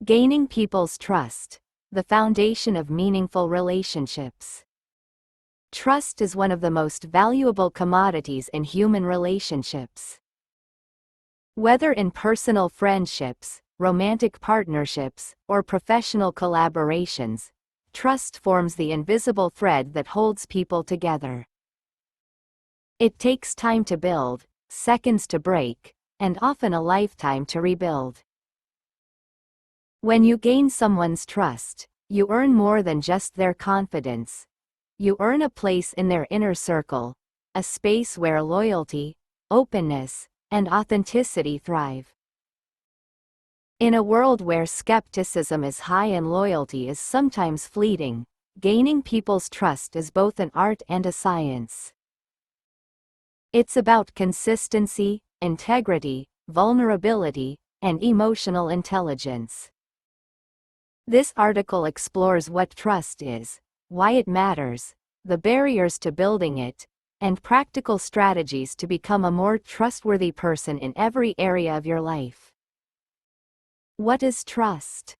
Gaining people's trust, the foundation of meaningful relationships. Trust is one of the most valuable commodities in human relationships. Whether in personal friendships, romantic partnerships, or professional collaborations, trust forms the invisible thread that holds people together. It takes time to build, seconds to break, and often a lifetime to rebuild. When you gain someone's trust, you earn more than just their confidence. You earn a place in their inner circle, a space where loyalty, openness, and authenticity thrive. In a world where skepticism is high and loyalty is sometimes fleeting, gaining people's trust is both an art and a science. It's about consistency, integrity, vulnerability, and emotional intelligence. This article explores what trust is, why it matters, the barriers to building it, and practical strategies to become a more trustworthy person in every area of your life. What is trust?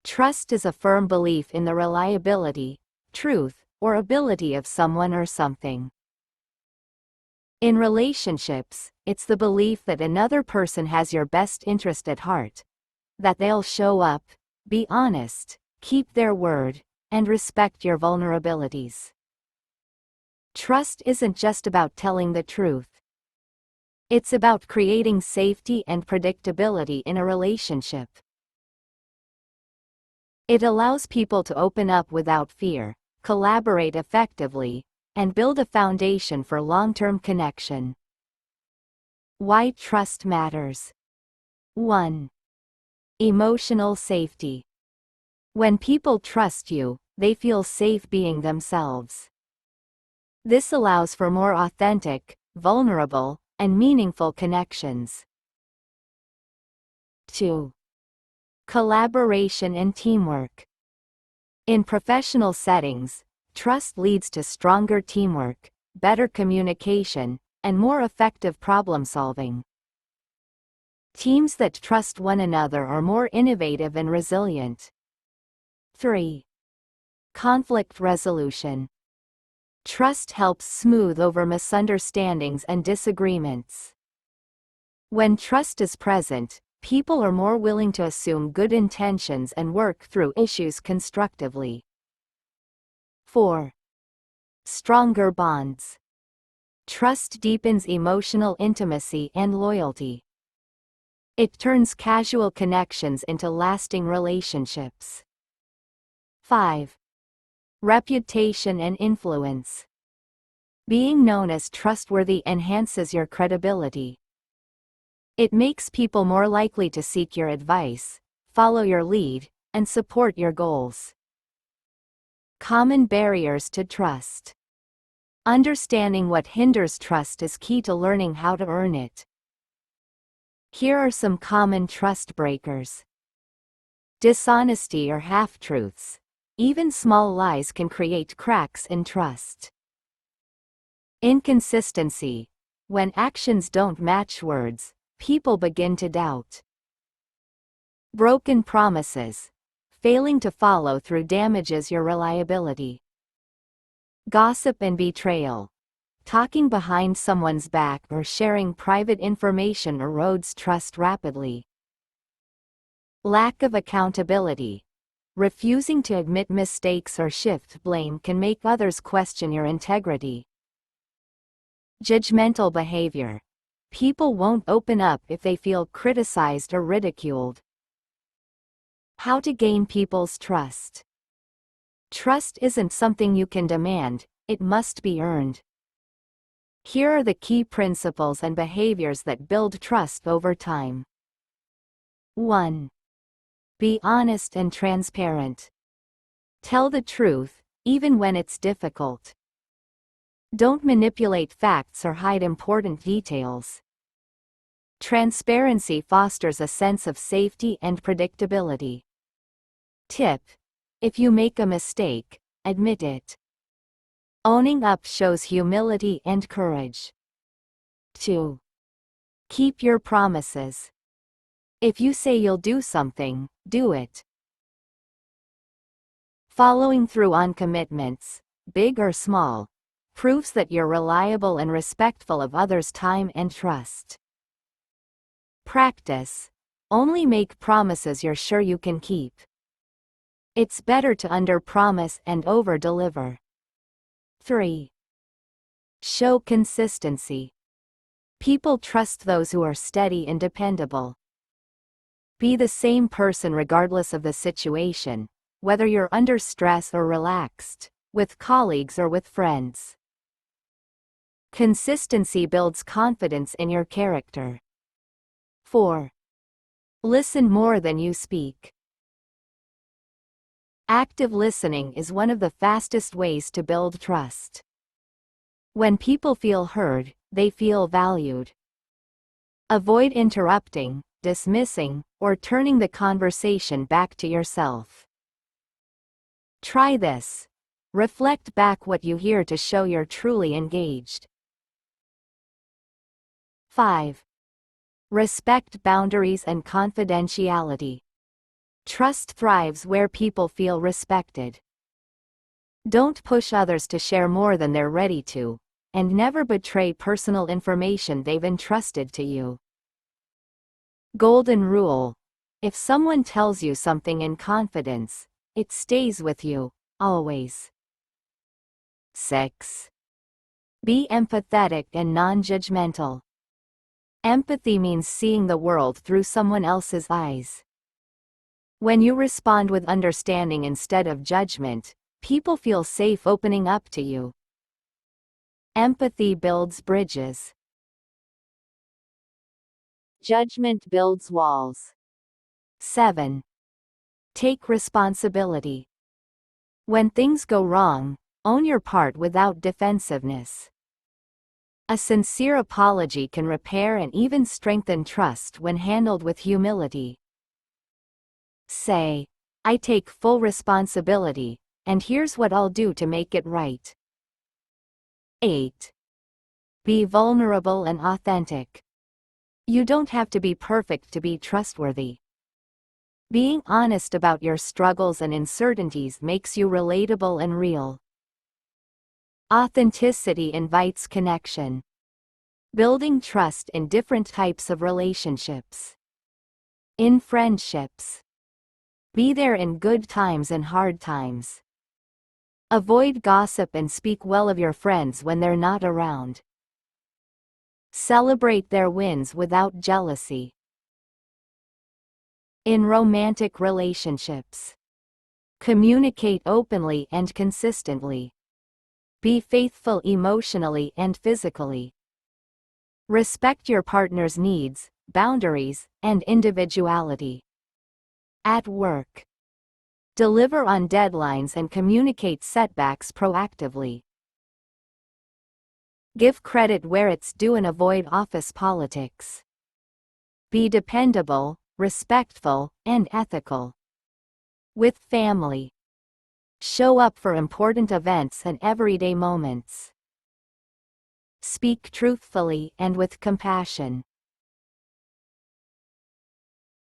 Trust is a firm belief in the reliability, truth, or ability of someone or something. In relationships, it's the belief that another person has your best interest at heart, that they'll show up, be honest, keep their word, and respect your vulnerabilities. Trust isn't just about telling the truth. It's about creating safety and predictability in a relationship. It allows people to open up without fear, collaborate effectively, and build a foundation for long-term connection. Why trust matters. 1. Emotional safety. When people trust you, they feel safe being themselves. This allows for more authentic, vulnerable, and meaningful connections. 2. Collaboration and teamwork. In professional settings, trust leads to stronger teamwork, better communication, and more effective problem-solving. Teams that trust one another are more innovative and resilient. 3. Conflict resolution. Trust helps smooth over misunderstandings and disagreements. When trust is present, people are more willing to assume good intentions and work through issues constructively. 4. Stronger bonds. Trust deepens emotional intimacy and loyalty. It turns casual connections into lasting relationships. 5. Reputation and influence. Being known as trustworthy enhances your credibility. It makes people more likely to seek your advice, follow your lead, and support your goals. Common barriers to trust. Understanding what hinders trust is key to learning how to earn it. Here are some common trust breakers. Dishonesty or half-truths. Even small lies can create cracks in trust. Inconsistency. When actions don't match words, people begin to doubt. Broken promises. Failing to follow through damages your reliability. Gossip and betrayal. Talking behind someone's back or sharing private information erodes trust rapidly. Lack of accountability. Refusing to admit mistakes or shift blame can make others question your integrity. Judgmental behavior. People won't open up if they feel criticized or ridiculed. How to gain people's trust. Trust isn't something you can demand, it must be earned. Here are the key principles and behaviors that build trust over time. 1. Be honest and transparent. Tell the truth, even when it's difficult. Don't manipulate facts or hide important details. Transparency fosters a sense of safety and predictability. Tip: if you make a mistake, admit it. Owning up shows humility and courage. 2. Keep your promises. If you say you'll do something, do it. Following through on commitments, big or small, proves that you're reliable and respectful of others' time and trust. Practice. Only make promises you're sure you can keep. It's better to under-promise and over-deliver. 3. Show consistency. People trust those who are steady and dependable. Be the same person regardless of the situation, whether you're under stress or relaxed, with colleagues or with friends. Consistency builds confidence in your character. 4. Listen more than you speak. Active listening is one of the fastest ways to build trust. When people feel heard, they feel valued. Avoid interrupting, dismissing, or turning the conversation back to yourself. Try this. Reflect back what you hear to show you're truly engaged. 5. Respect boundaries and confidentiality. Trust thrives where people feel respected. Don't push others to share more than they're ready to, and never betray personal information they've entrusted to you. Golden rule. If someone tells you something in confidence, it stays with you, always. 6. Be empathetic and non-judgmental. Empathy means seeing the world through someone else's eyes. When you respond with understanding instead of judgment, people feel safe opening up to you. Empathy builds bridges. Judgment builds walls. 7. Take responsibility. When things go wrong, own your part without defensiveness. A sincere apology can repair and even strengthen trust when handled with humility. Say, I take full responsibility, and here's what I'll do to make it right. 8. Be vulnerable and authentic. You don't have to be perfect to be trustworthy. Being honest about your struggles and uncertainties makes you relatable and real. Authenticity invites connection. Building trust in different types of relationships. In friendships. Be there in good times and hard times. Avoid gossip and speak well of your friends when they're not around. Celebrate their wins without jealousy. In romantic relationships. Communicate openly and consistently. Be faithful emotionally and physically. Respect your partner's needs, boundaries, and individuality. At work. Deliver on deadlines and communicate setbacks proactively. Give credit where it's due and avoid office politics. Be dependable, respectful, and ethical. With family. Show up for important events and everyday moments. Speak truthfully and with compassion.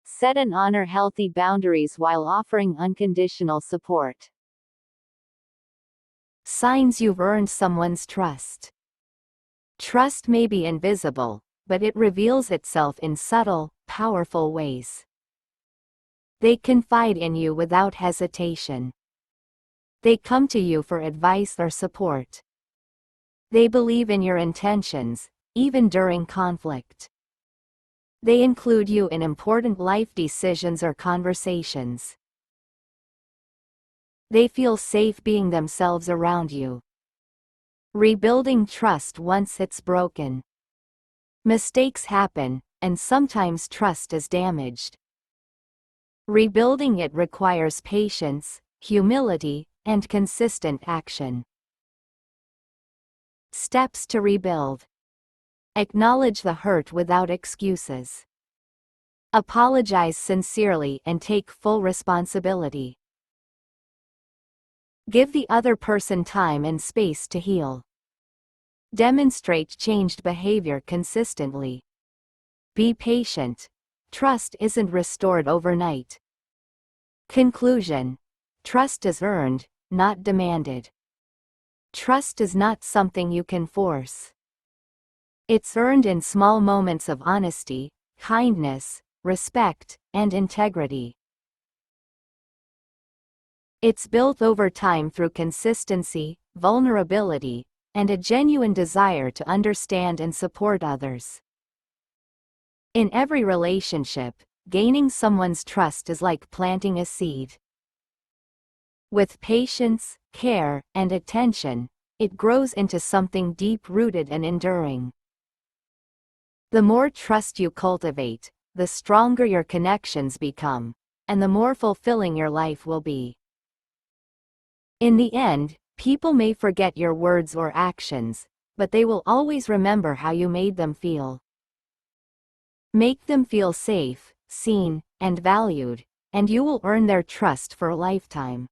Set and honor healthy boundaries while offering unconditional support. Signs you've earned someone's trust. Trust may be invisible, but it reveals itself in subtle, powerful ways. They confide in you without hesitation. They come to you for advice or support. They believe in your intentions, even during conflict. They include you in important life decisions or conversations. They feel safe being themselves around you. Rebuilding trust once it's broken. Mistakes happen, and sometimes trust is damaged. Rebuilding it requires patience, humility, and consistent action. Steps to rebuild. Acknowledge the hurt without excuses. Apologize sincerely and take full responsibility. Give the other person time and space to heal. Demonstrate changed behavior consistently. Be patient. Trust isn't restored overnight. Conclusion. Trust is earned, not demanded. Trust is not something you can force. It's earned in small moments of honesty, kindness, respect, and integrity. It's built over time through consistency, vulnerability, and a genuine desire to understand and support others. In every relationship, gaining someone's trust is like planting a seed. With patience, care, and attention, it grows into something deep-rooted and enduring. The more trust you cultivate, the stronger your connections become, and the more fulfilling your life will be. In the end, people may forget your words or actions, but they will always remember how you made them feel. Make them feel safe, seen, and valued, and you will earn their trust for a lifetime.